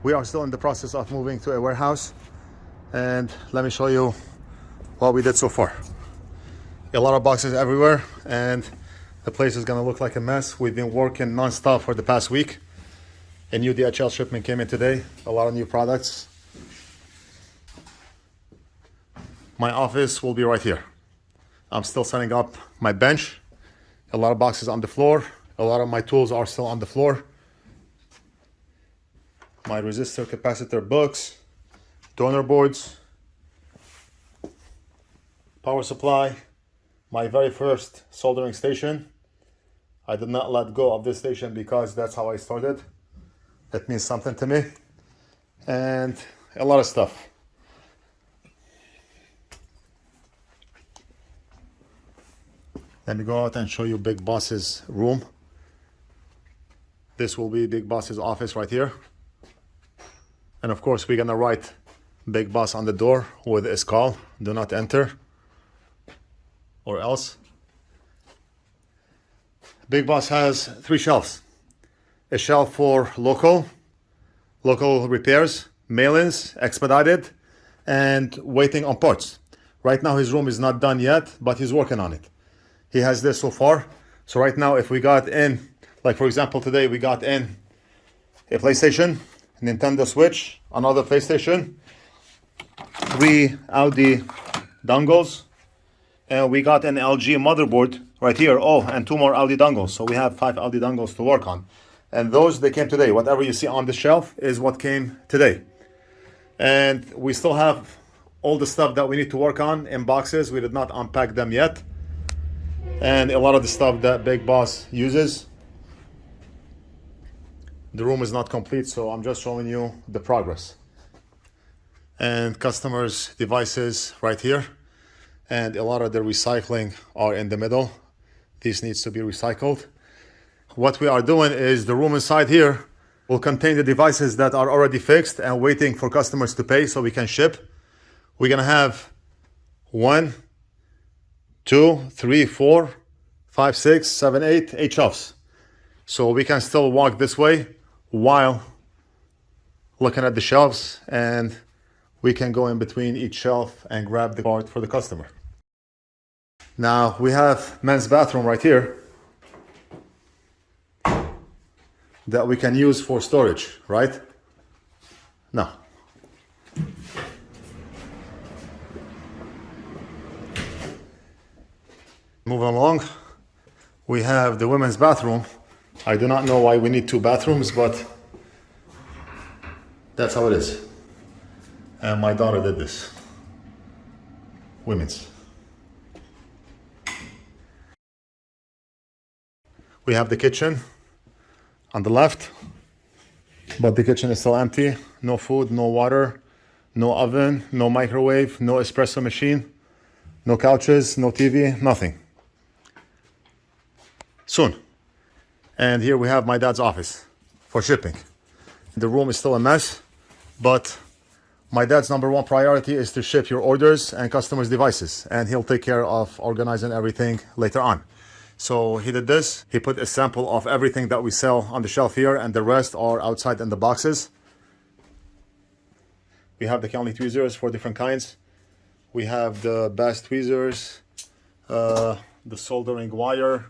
We are still in the process of moving to a warehouse, and let me show you what we did so far. A lot of boxes everywhere, and the place is gonna look like a mess. We've been working non-stop for the past week. A new DHL shipment came in today, a lot of new products. My office will be right here. I'm still setting up my bench. A lot of boxes on the floor. A lot of my tools are still on the floor. My resistor capacitor books, donor boards, power supply, my very first soldering station. I did not let go of this station because that's how I started. That means something to me. And a lot of stuff. Let me go out and show you Big Boss's room. This will be Big Boss's office right here. And of course, we're gonna write Big Boss on the door with a skull. Do not enter, or else. Big Boss has 3 shelves. A shelf for local repairs, mail-ins, expedited, and waiting on parts. Right now his room is not done yet, but he's working on it. He has this so far. So right now, if we got in, like for example today, we got in a PlayStation, Nintendo Switch, another PlayStation, 3 Audi dongles, and we got an LG motherboard right here. Oh, and 2 more Audi dongles. So we have 5 Audi dongles to work on. And those, they came today. Whatever you see on the shelf is what came today. And we still have all the stuff that we need to work on in boxes. We did not unpack them yet. And a lot of the stuff that Big Boss uses. The room is not complete, so I'm just showing you the progress. And customers' devices right here. And a lot of the recycling are in the middle. This needs to be recycled. What we are doing is the room inside here will contain the devices that are already fixed and waiting for customers to pay so we can ship. We're gonna have 1, 2, 3, 4, 5, 6, 7, 8 shelves. So we can still walk this way while looking at the shelves, and we can go in between each shelf and grab the part for the customer. Now we have men's bathroom right here that we can use for storage, right? No. Moving along, we have the women's bathroom. I do not know why we need 2 bathrooms, but that's how it is. And my daughter did this. Women's. We have the kitchen on the left, but the kitchen is still empty. No food, no water, no oven, no microwave, no espresso machine, no couches, no TV, nothing. Soon. And here we have my dad's office for shipping. The room is still a mess, but my dad's #1 priority is to ship your orders and customers' devices, and he'll take care of organizing everything later on. So he did this. He put a sample of everything that we sell on the shelf here, and the rest are outside in the boxes. We have the Kelly tweezers for different kinds. We have the bass tweezers, the soldering wire,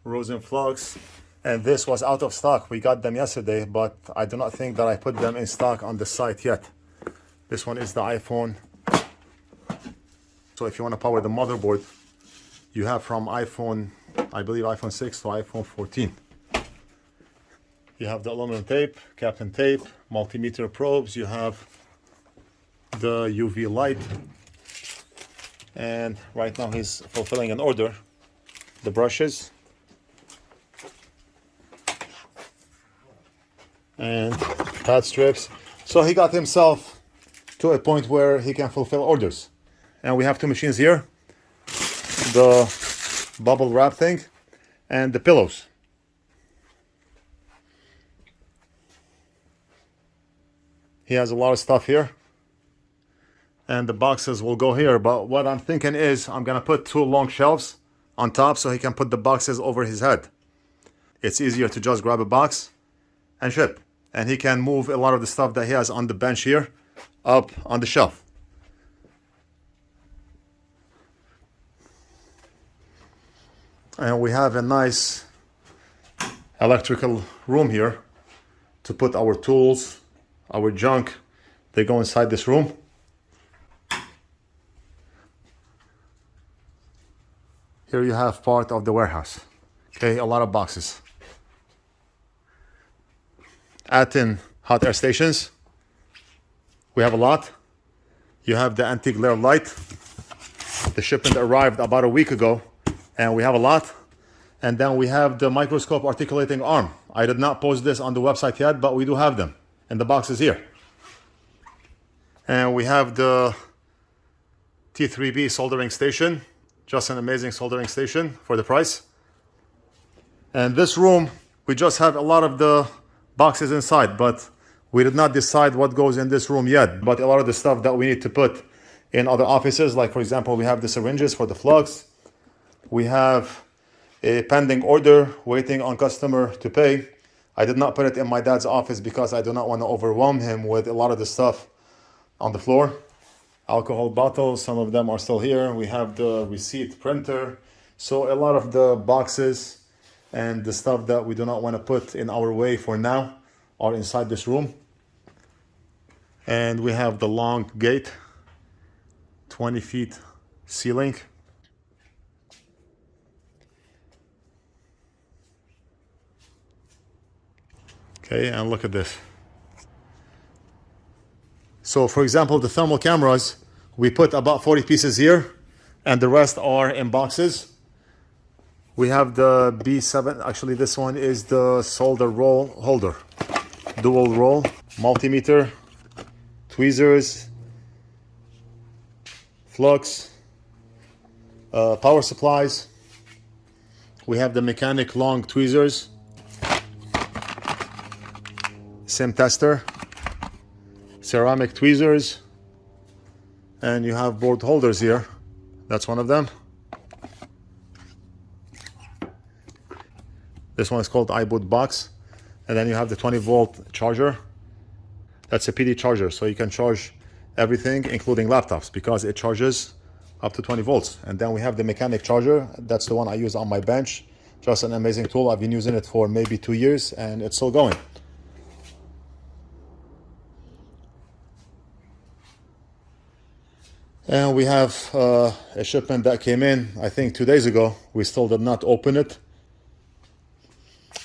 Rosen Flux, and this was out of stock. We got them yesterday, but I do not think that I put them in stock on the site yet. This one is the iPhone. So if you want to power the motherboard, you have from iPhone, I believe iPhone 6 to iPhone 14. You have the aluminum tape, Captain tape, multimeter probes. You have the UV light. And right now he's fulfilling an order. The brushes. And pad strips. So he got himself to a point where he can fulfill orders. And we have 2 machines here. The bubble wrap thing and the pillows. He has a lot of stuff here. And the boxes will go here. But what I'm thinking is I'm gonna put 2 long shelves on top so he can put the boxes over his head. It's easier to just grab a box and ship. and he can move a lot of the stuff that he has on the bench here up on the shelf. And we have a nice electrical room here to put our tools, our junk. They go inside this room. Here you have part of the warehouse. Okay, a lot of boxes. Add-in hot air stations. We have a lot. You have the anti-glare light. The shipment arrived about a week ago, and we have a lot. And then we have the microscope articulating arm. I did not post this on the website yet, but we do have them. And the box is here. And we have the T3B soldering station. Just an amazing soldering station for the price. And this room, we just have a lot of the boxes inside, but we did not decide what goes in this room yet. But a lot of the stuff that we need to put in other offices, like for example, we have the syringes for the Flux. We have a pending order waiting on customer to pay. I did not put it in my dad's office because I do not want to overwhelm him with a lot of the stuff on the floor. Alcohol bottles, some of them are still here. We have the receipt printer. So a lot of the boxes and the stuff that we do not want to put in our way for now are inside this room. And we have the long gate, 20 feet ceiling. Okay, and look at this. So for example, the thermal cameras, we put about 40 pieces here, and the rest are in boxes. We have the B7, actually this one is the solder roll holder. Dual roll, multimeter, tweezers, Flux, power supplies. We have the mechanic long tweezers, sim tester, ceramic tweezers, and you have board holders here. That's one of them. This one is called iBoot box. And then you have the 20-volt charger. That's a PD charger, so you can charge everything, including laptops, because it charges up to 20 volts. And then we have the mechanic charger. That's the one I use on my bench. Just an amazing tool. I've been using it for maybe 2 years, and it's still going. And we have a shipment that came in, I think 2 days ago. We still did not open it.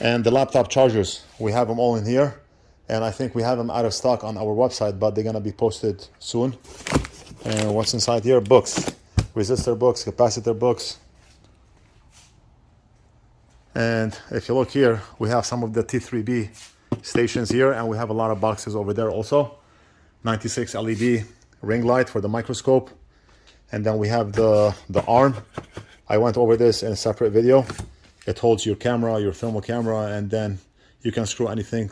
And the laptop chargers, we have them all in here. And I think we have them out of stock on our website, but they're gonna be posted soon. And what's inside here? Books, resistor books, capacitor books. And if you look here, we have some of the T3B stations here, and we have a lot of boxes over there also. 96 LED ring light for the microscope. And then we have the arm. I went over this in a separate video. It holds your camera, your thermal camera, and then you can screw anything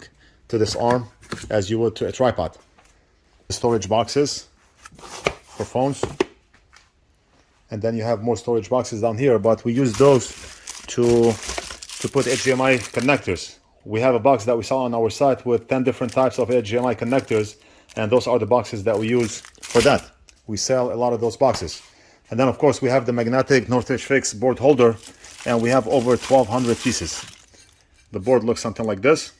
to this arm as you would to a tripod. Storage boxes for phones. And then you have more storage boxes down here, but we use those to put HDMI connectors. We have a box that we saw on our site with 10 different types of HDMI connectors, and those are the boxes that we use for that. We sell a lot of those boxes. And then of course we have the magnetic NorthridgeFix board holder, and we have over 1,200 pieces. The board looks something like this.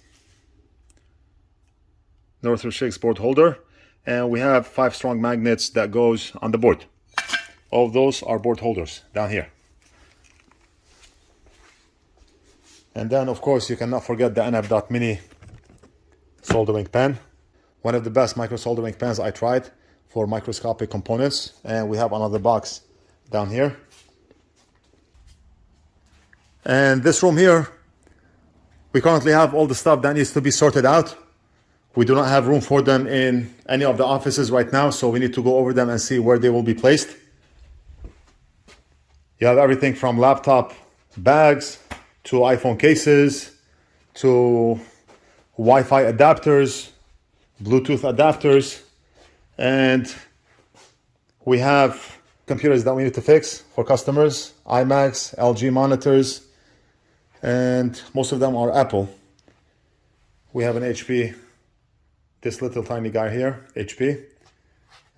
NorthridgeFix board holder, and we have 5 strong magnets that goes on the board. All of those are board holders down here. And then of course you cannot forget the NF.mini soldering pen. One of the best micro soldering pens I tried for microscopic components. And we have another box down here. And this room here, we currently have all the stuff that needs to be sorted out. We do not have room for them in any of the offices right now, so we need to go over them and see where they will be placed. You have everything from laptop bags to iPhone cases to Wi-Fi adapters, Bluetooth adapters, and we have computers that we need to fix for customers, iMacs, LG monitors, and most of them are Apple. We have an HP, this little tiny guy here, HP.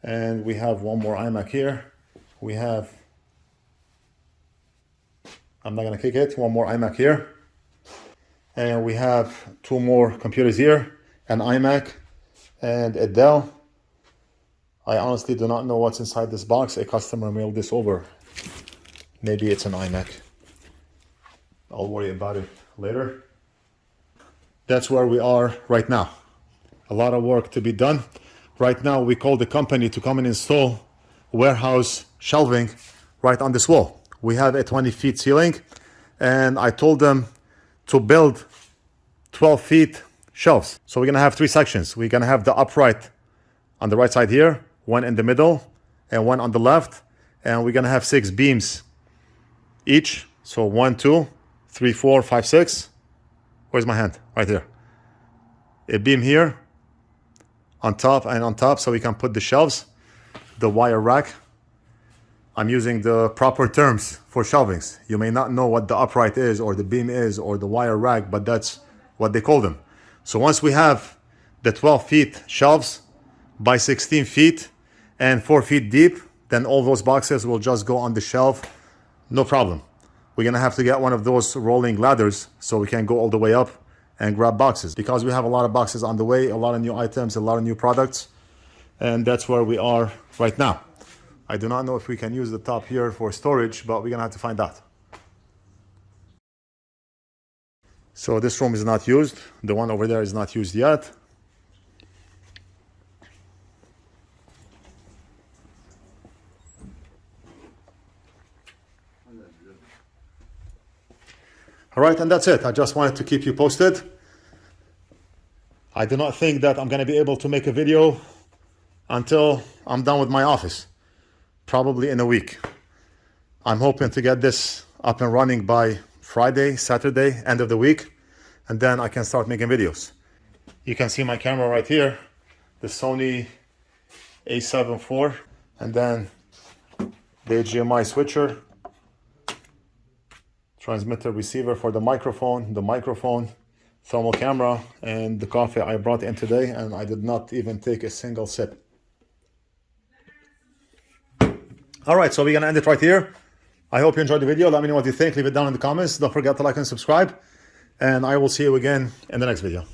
And we have one more iMac here. We have, I'm not gonna kick it, one more iMac here. And we have two more computers here, an iMac and a Dell. I honestly do not know what's inside this box. A customer mailed this over. Maybe it's an iMac. I'll worry about it later. That's where we are right now. A lot of work to be done. Right now we called the company to come and install warehouse shelving right on this wall. We have a 20 feet ceiling, and I told them to build 12 feet shelves. So we're gonna have three sections. We're gonna have the upright on the right side here, one in the middle and one on the left, and we're gonna have 6 beams each. So 1, 2, 3, 4, 5, 6. Where's my hand? Right here. A beam here on top and on top, so we can put the shelves, the wire rack. I'm using the proper terms for shelvings. You may not know what the upright is or the beam is or the wire rack, but that's what they call them. So once we have the 12 feet shelves by 16 feet and 4 feet deep, then all those boxes will just go on the shelf, no problem. We're gonna have to get one of those rolling ladders so we can go all the way up and grab boxes, because we have a lot of boxes on the way, a lot of new items, a lot of new products, and that's where we are right now. I do not know if we can use the top here for storage, but we're gonna have to find out. So this room is not used. The one over there is not used yet. All right, and that's it. I just wanted to keep you posted. I do not think that I'm gonna be able to make a video until I'm done with my office, probably in a week. I'm hoping to get this up and running by Friday, Saturday, end of the week, and then I can start making videos. You can see my camera right here, the Sony A7 IV, and then the HDMI switcher, transmitter receiver for the microphone, thermal camera, and the coffee I brought in today, and I did not even take a single sip. All right, so we're gonna end it right here. I hope you enjoyed the video. Let me know what you think. Leave it down in the comments. Don't forget to like and subscribe, and I will see you again in the next video.